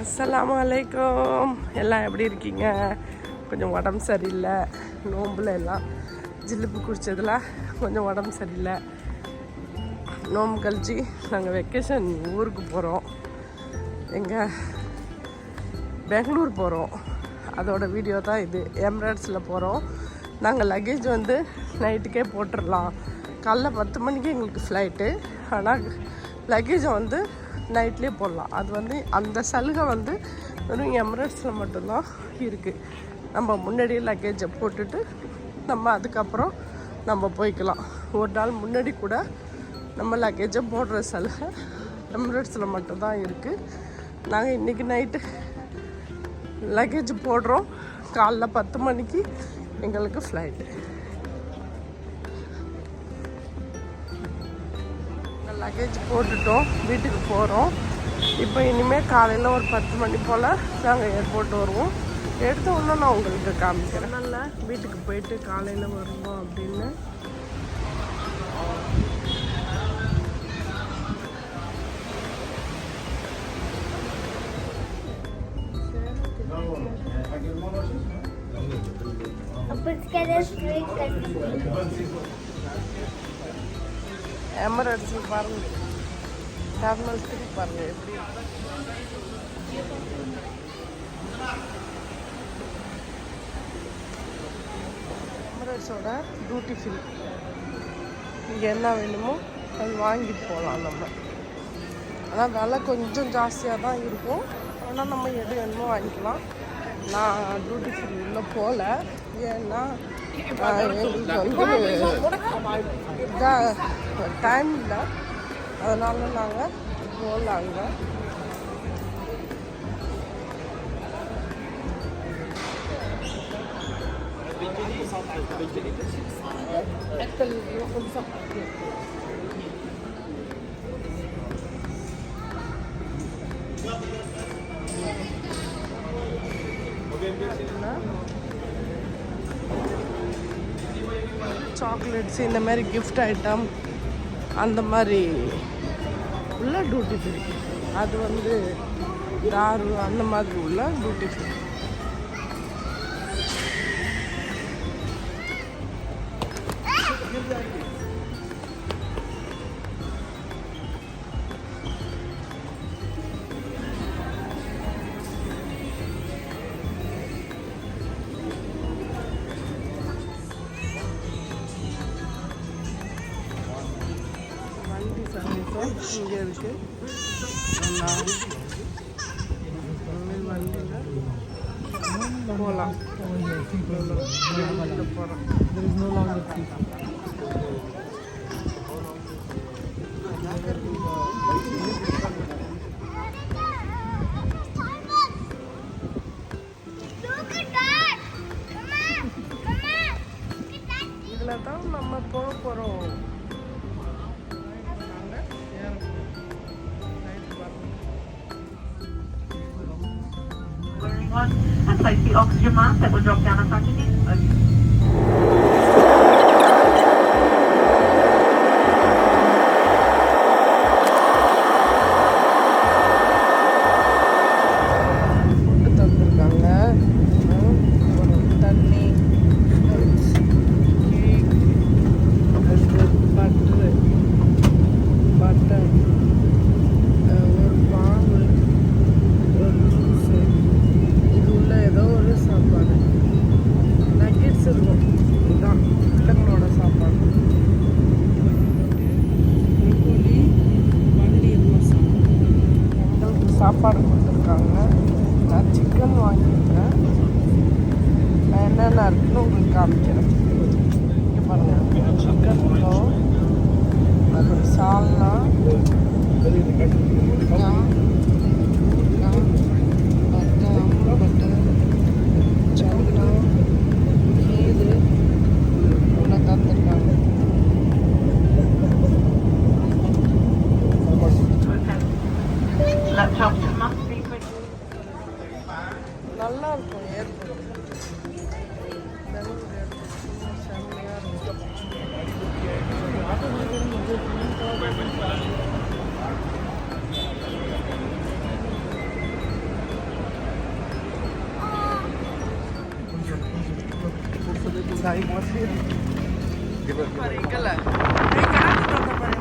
அஸ்ஸலாமு அலைக்கும். எல்லாம் எப்படி இருக்கீங்க? கொஞ்சம் உடம்பு சரியில்லை. நோம்பில் எல்லாம் ஜில்லுப்பு குடித்ததில் கொஞ்சம் உடம்பு சரியில்லை. நோம்பு கழிச்சு நாங்கள் வெக்கேஷன் ஊருக்கு போகிறோம். எங்கள் பெங்களூர் போகிறோம். அதோட வீடியோ தான் இது. எமிரேட்ஸில் போகிறோம். நாங்கள் லக்கேஜ் வந்து நைட்டுக்கே போட்டுடலாம். காலைல 10 மணிக்கு எங்களுக்கு ஃப்ளைட்டு. ஆனால் லக்கேஜை வந்து நைட்லேயே போடலாம். அது வந்து அந்த சலுகை வந்து வெறும் எமிரேட்ஸில் மட்டும்தான் இருக்குது. நம்ம முன்னாடியே லக்கேஜை போட்டுட்டு நம்ம அதுக்கப்புறம் நம்ம போய்க்கலாம். ஒரு நாள் முன்னாடி கூட நம்ம லக்கேஜை போடுற சலுகை எமிரேட்ஸில் மட்டும்தான் இருக்குது. நாங்கள் இன்றைக்கி நைட்டு லக்கேஜ் போடுறோம். காலைல 10 மணிக்கு எங்களுக்கு ஃப்ளைட்டு. லக்கேஜ் போட்டுட்டோம், வீட்டுக்கு போகிறோம். இப்போ இனிமேல் காலையில் ஒரு 10 மணி போல் நாங்கள் ஏர்போர்ட் வருவோம். எடுத்த உடனே நான் உங்களுக்கு காமிக்கிறேன். நல்லா வீட்டுக்கு போயிட்டு காலையில் வருவோம் அப்படின்னு. எமிரேட்ஸில் பாருங்கள், டெர்மினல் 3 பாருங்கள் எப்படி. எமிரேட்ஸோட டியூட்டி ஃப்ரீ. இங்கே என்ன வேணுமோ அது வாங்கிட்டு போகலாம் நம்ம. ஆனால் விலை கொஞ்சம் ஜாஸ்தியாக தான் இருக்கும். ஆனால் நம்ம எது வேணுமோ வாங்கிக்கலாம். நான் டியூட்டி ஃப்ரீ உள்ளே போகல. ஏன்னா எங்களுக்கு வந்து இதாக டைம் இல்லை. அதனால நாங்கள் போகலாங்க. சாக்லேட்ஸ், இந்த மாதிரி கிஃப்ட் ஐட்டம், அந்த மாதிரி உள்ள டியூட்டி ஃப்ரீ. அது வந்து தாரு அந்த மாதிரி உள்ள டியூட்டி ஃப்ரீ. இங்கே இருக்கு வண்டியில் போகலாம். இதில் தான் நம்ம போக போகிறோம். And place the oxygen mask that will drop down in front of you. சாப்பாடு கொடுத்துருக்காங்க. நான் சிக்கன் வாங்கியிருக்கேன். நான் என்னென்ன இருக்குன்னு உங்களுக்கு காமிக்கிறேன். இங்கே பாருங்கள், சிக்கன் இருக்கும், அப்புறம் சால்னா, பட்டர் சன்னா, கீது இவ்வளோ தந்துருக்காங்க. நல்லா இருக்கும் ஏர்போர்ட். பெங்களூர் ஏர்போர்ட் செம்மையாக இருக்கும். பாரு இங்கல ஏய் காத்து தந்த பாரு